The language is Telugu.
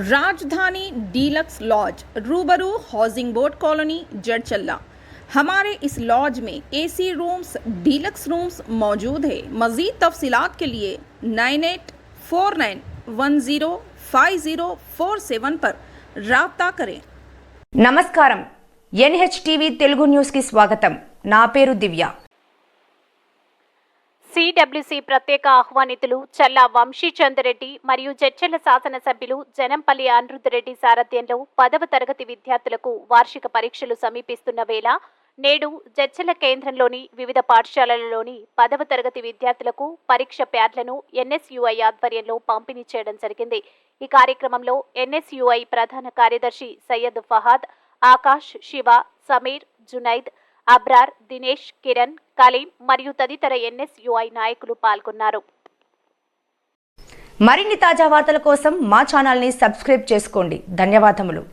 राजधानी डीलक्स लॉज रूबरू हाउसिंग बोर्ड कॉलोनी जड़चल्ला। हमारे इस लॉज में एसी रूम्स डीलक्स रूम्स मौजूद है। मज़ीद तफसीलात के लिए 9849105047 पर राब्ता करें। నమస్కారం ఎన్హెచ్టీవీ తెలుగు న్యూస్ కి స్వాగతం। నా పేరు దివ్య। సిడబ్ల్యూసి ప్రత్యేక ఆహ్వానితులు చల్లా వంశీచంద్రెడ్డి మరియు జడ్చర్ల శాసనసభ్యులు జనంపల్లి అనిరుద్ధరెడ్డి సారథ్యంలో 10వ తరగతి విద్యార్థులకు వార్షిక పరీక్షలు సమీపిస్తున్న వేళ నేడు జడ్చర్ల కేంద్రంలోని వివిధ పాఠశాలలలోని 10వ తరగతి విద్యార్థులకు పరీక్ష ప్యాడ్లను ఎన్ఎస్యుఐ ఆధ్వర్యంలో పంపిణీ చేయడం జరిగింది। ఈ కార్యక్రమంలో ఎన్ఎస్యుఐ ప్రధాన కార్యదర్శి సయ్యద్ ఫహాద్, ఆకాష్, శివ, సమీర్, జునైద్, అబ్రార్, దినేష్, కిరణ్, కలీం మరియు తదితర ఎన్ఎస్యుఐ నాయకులు పాల్గొన్నారు। మరిన్ని తాజా వార్తల కోసం మా ఛానల్ ని సబ్స్క్రైబ్ చేసుకోండి। ధన్యవాదములు।